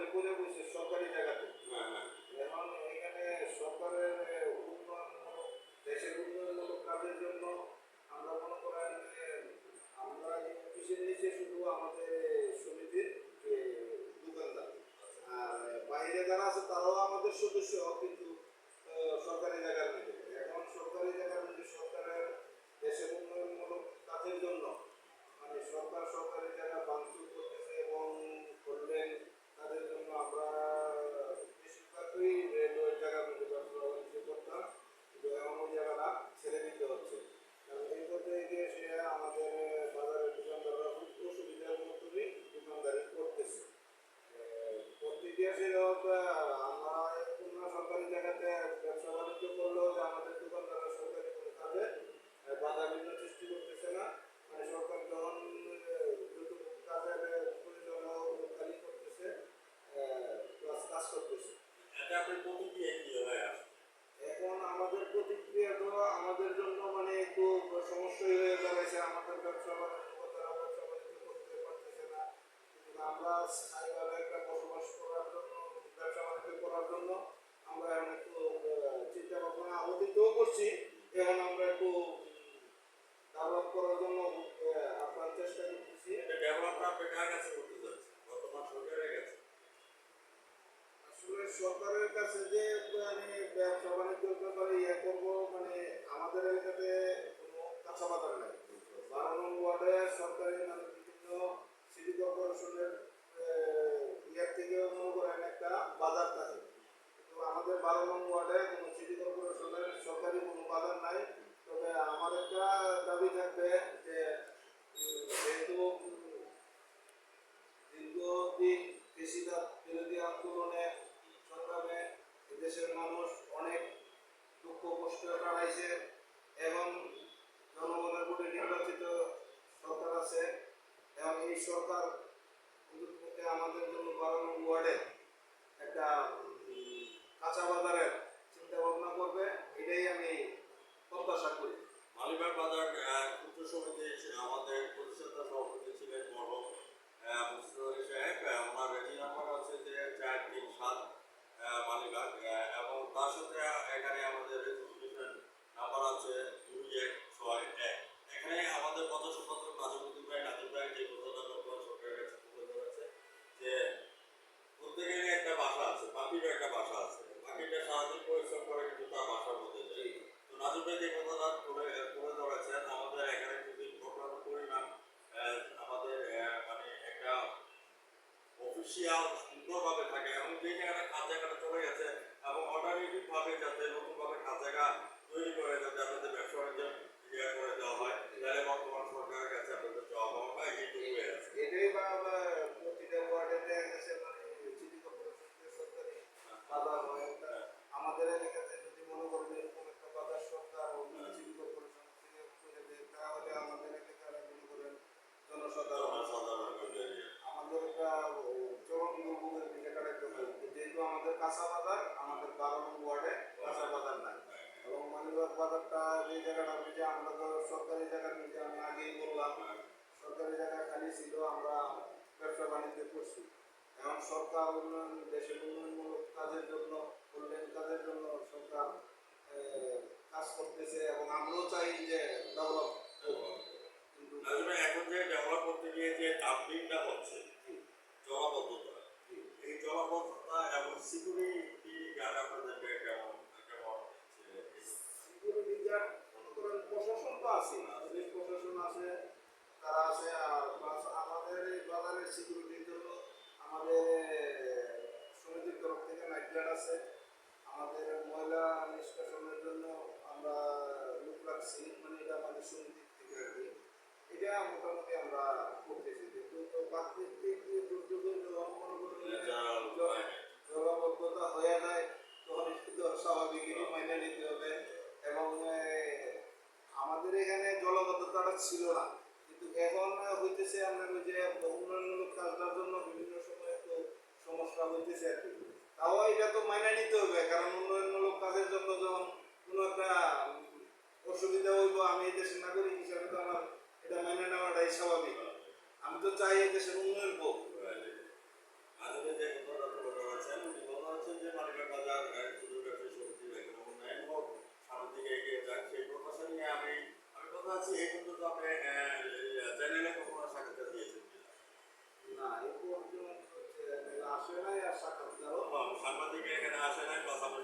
খালি করে বসে সরকারি জায়গাতে। এখন এখানে সরকারের উন্নয়নমূলক দেশের উন্নয়নমূলক কাজের জন্য আমরা মনে করেন যে আমরা এই অফিসের নিচে শুধু আমাদের সমিতির যে দোকানদার, আর বাইরে যারা আছে তারাও আমাদের সদস্য, কিন্তু সরকারি জায়গার মধ্যে। এখন সরকারি জায়গার মধ্যে সরকারের দেশের উন্নয়নমূলক কাজের জন্য মানে সরকারি জায়গা ভাঙচুর করতেছে এবং করলেন তাদের জন্য আমরা বেশিরভাগই রেলওয়ের জায়গার মধ্যে ব্যবসা বাণিজ্য করতাম, কিন্তু এখন ওই জায়গাটা ছেড়ে দিতে হচ্ছে। কারণ এই পর্যায়ে গিয়ে সে আমাদের বাজারের দোকানদাররা খুব অসুবিধার মধ্যে দোকানদারি করতেছে। করতে গিয়ে সে আমরা কোনো সরকারি জায়গাতে ব্যবসা বাণিজ্য করলেও যে আমাদের দোকানদাররা সরকারি কোনো কাজে বাধা বিঘ্ন সৃষ্টি করতেছে না। মানে সরকার যখন যতটুকু কাজের প্রয়োজন খালি করতেছে প্লাস কাজ করতেছে। এটা আপনার প্রতিক্রিয়া কি হয়? এখন আমাদের প্রতিক্রিয়া তো আমাদের জন্য মানে একটু সমস্যাই হয়ে দাঁড়াইছে। আমাদের ব্যবসা বাণিজ্য করতে পারতেছে না, কিন্তু আমরা স্থায়ীভাবে একটা বসবাস করার জন্য ব্যবসা বাণিজ্য করার জন্য আমরা এখন একটু চিন্তা ভাবনা অতীতও করছি। এখন আমরা একটু ডেভেলপ করার জন্য আপনার চেষ্টা করতেছি। ডেভেলপটা আপনি কার কাছে করতে যাচ্ছেন? বর্তমান সরকারের কাছে? আসলে সরকারের কাছে যে আমি ব্যবসা বাণিজ্যের ব্যাপারে ইয়ে করবো, মানে আমাদের এলাকাতে কোনো কাঁচা বাজার নাই। 12 নং ওয়ার্ডে সরকারি মানে বিভিন্ন সিটি কর্পোরেশনের ইয়ার থেকে মনে করেন একটা বাজার থাকে, তো আমাদের 12 নং ওয়ার্ডে কোনো সিটি কর্পোরেশনের সরকারি কোনো বাজার নাই। তবে আমার একটা দাবি থাকবে যে যেহেতু দীর্ঘদিন কৃষিকাজ বিরোধী আন্দোলনে সংগ্রামে দেশের মানুষ অনেক দুঃখ কষ্ট কাটাইছে, এবং জনগণের ভোটে নির্বাচিত সরকার আছে, এবং এই সরকার আমাদের জন্য 12 নং ওয়ার্ডে একটা কাঁচা বাজারের চিন্তা ভাবনা করবে, এটাই আমি প্রত্যাশা করি। মালিবাগ বাজার ক্ষুদ্র সমিতি আমাদের প্রতিষ্ঠাতা সভাপতি ছিলেন মরহম মুস্তাফা সাহেব। ওনার রেজি নাম্বার আছে যে 437 মালিবাগ, এবং তার সাথে এখানে আমাদের রেজিস্ট্রেশন নাম্বার আছে 2161। এখানে আমাদের পদসম্পাদক নাজিমুদ্দিন ভাই যে কথাটা সরকারের কাছে তুলে ধরেছে যে প্রত্যেকেরই একটা বাসা আছে, পাখিরও একটা বাসা আছে। পাখিটা সারাদিন পরিশ্রম করে কিন্তু তার বাসার মধ্যে যায়। তো নাজিম ভাই যে কথাটা তুলে ধরেছেন, আমাদের এখানে যদি ঘটনার পরিমাণ আমাদের মানে একটা অফিসিয়াল সুন্দরভাবে থাকে, এবং যে জায়গাটা খাদ জায়গাটা চলে গেছে এবং অল্টারনেটিভ ভাবে যাতে নতুনভাবে খাদ জায়গা তৈরি করে যাতে আপনাদের ব্যবসা বাণিজ্য ইয়ে করে দেওয়া হয়, তাহলে বর্তমান সরকারের কাছে আপনাদের জবাব পাওয়া এইটুকু হয়ে আছে। এটাই বা প্রতিটা ওয়ার্ডে দেখা গেছে মানে সিটি কর্পোরেশনের সরকারি বাজার হয়। আমাদের এলাকাতে যদি মনে করেন এরকম একটা বাজার সরকার সিটি কর্পোরেশন থেকে করে দেয়, তাহলে আমাদের এলাকার মনে করেন জনসাধারণ আমাদের একটা চরম দুর্ভোগের দিকে কাটাতে হয়। যেহেতু আমাদের কাঁচা বাজার, আমাদের 12 নং ওয়ার্ডে কাঁচা বাজার নাই, এবং মালিবাগ বাজারটা যে জায়গাটা যে আমরা তো সরকারি জায়গার মধ্যে আমি আগেই বললাম সরকারি জায়গা খালি ছিল, আমরা ব্যবসা বাণিজ্য করছি। এখন সরকার উন্নয়ন দেশের উন্নয়নমূলক কাজের জন্য কল্যাণ কাজের জন্য সরকার কাজ করতেছে, এবং আমরাও চাই যে ডেভেলপ করব। কিন্তু এখন যে ডেভেলপ করতে গিয়ে যে ডাম্পিংটা হচ্ছে, জলাবদ্ধতা, এই জলাবদ্ধতা এবং সিকিউরিটি গার্ড আপনাদেরকে কেমন সিকিউরিটি গার্ড মনে করেন প্রশাসন তো আছে, পুলিশ প্রশাসন আছে, তারা আছে। আর প্লাস আমাদের এই বাজারের সিকিউরিটির জন্য আমাদের সমিতির তরফ থেকে নাইট গার্ড আছে। আমাদের ময়লা নিষ্কাশনের জন্য আমরা লোক রাখছি, মানে এটা আমাদের সমিতির থেকে আর কি। এটা মোটামুটি আমরা করতেছি, কিন্তু প্রাকৃতিক দুর্যোগের যখন মনে করেন জলাবদ্ধতা হয়ে যায় তখন একটু স্বাভাবিকই মাইনে নিতে হবে। এবং আমাদের এখানে জলাবদ্ধতাটা ছিল না, কিন্তু এখন হইতেছে আমরা ওই যে উন্নয়নমূলক কাজটার জন্য বিভিন্ন সময় একটু সমস্যা হইতেছে আর কি। তাও এটা তো মাইনে নিতে হবে, কারণ উন্নয়নমূলক কাজের জন্য যখন কোনো একটা অসুবিধা হইব, আমি এই দেশের নাগরিক হিসাবে তো আমার এটা মেনে নেওয়াটাই স্বাভাবিক। আমি তো চাই এই দেশের উন্নয়ন হোক। যে আসে নাই, কথা বলে